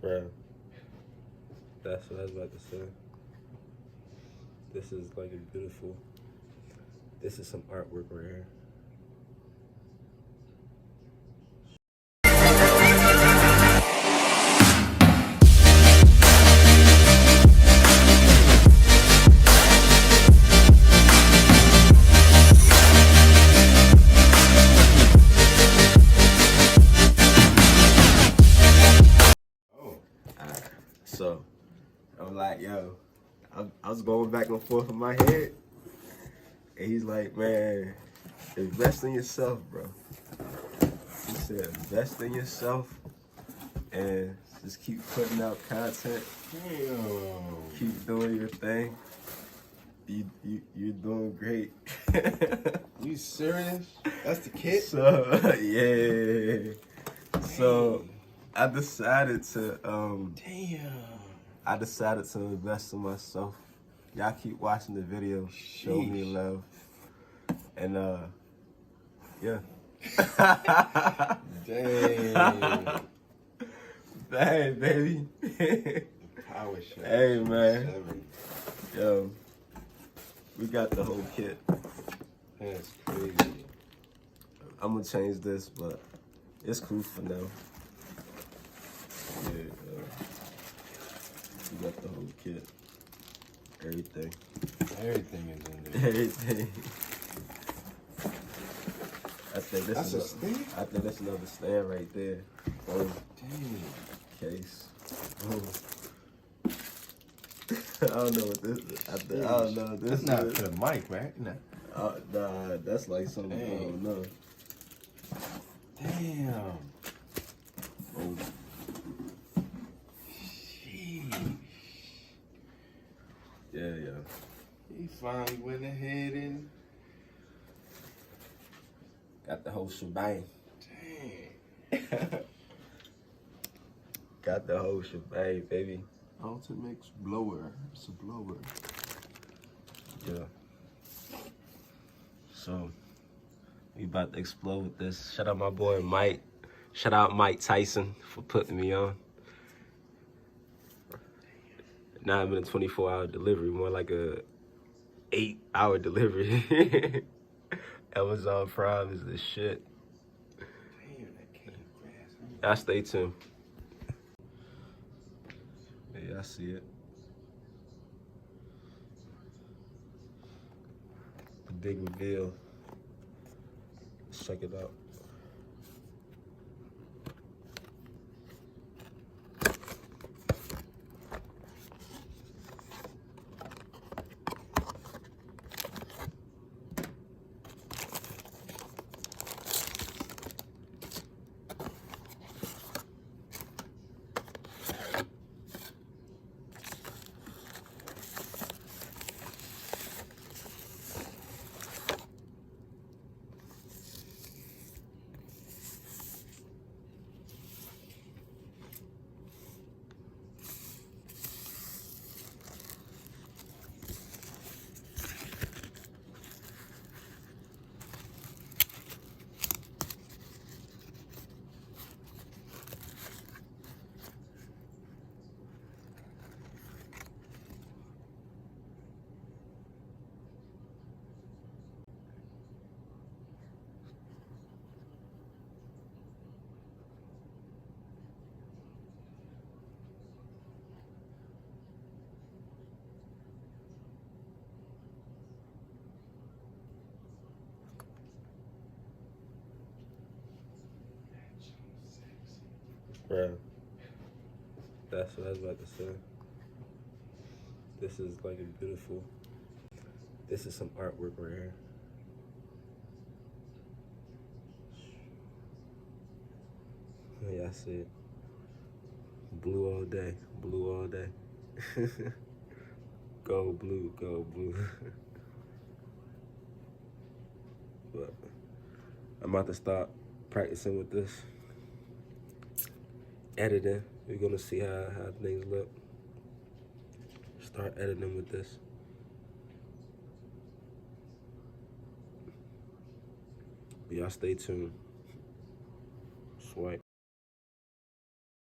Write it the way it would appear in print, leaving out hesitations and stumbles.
Bro, that's what I was about to say. This is like a beautiful, this is some artwork right here. So, I'm like, yo, I was going back and forth in my head. And he's like, man, invest in yourself, bro. He said, invest in yourself and just keep putting out content. Damn. Keep doing your thing. You're doing great. You serious? That's the kid? So, yeah. So, I decided to, I decided to invest in myself. Y'all keep watching the video, show me love, and yeah. Dang. Dang, baby. Power shot. Hey, man. 7. Yo, we got the whole kit. That's crazy. I'm gonna change this, but it's cool for now. Yeah, we got the whole kit. Everything. Everything is in there. Everything. I think this That's is a stand? I think that's another stand right there. Oh, Dang. case. Oh. I don't know what this is. I don't know what this That's not is. for the mic, right? No. Nah, that's like something I don't know. Damn. Oh. Sheesh. Yeah. He finally went ahead and Got the whole shebang. dang. Got the whole shebang, baby. Ultimate blower. It's a blower. Yeah. So, we about to explode with this. Shout out my boy Mike. Shout out Mike Tyson for putting me on. Not even a 24-hour delivery, more like a 8-hour delivery. Amazon Prime is the shit. Damn, that came fast. Y'all stay tuned. Yeah, I see it. The big reveal. Let's check it out. Bro, that's what I was about to say. This is like a beautiful, this is some artwork right here. Yeah, I see it. Blue all day, blue all day. Go blue, go blue. But I'm about to start practicing with this. Editing, we're gonna see how things look. Start editing with this. But y'all stay tuned. Swipe.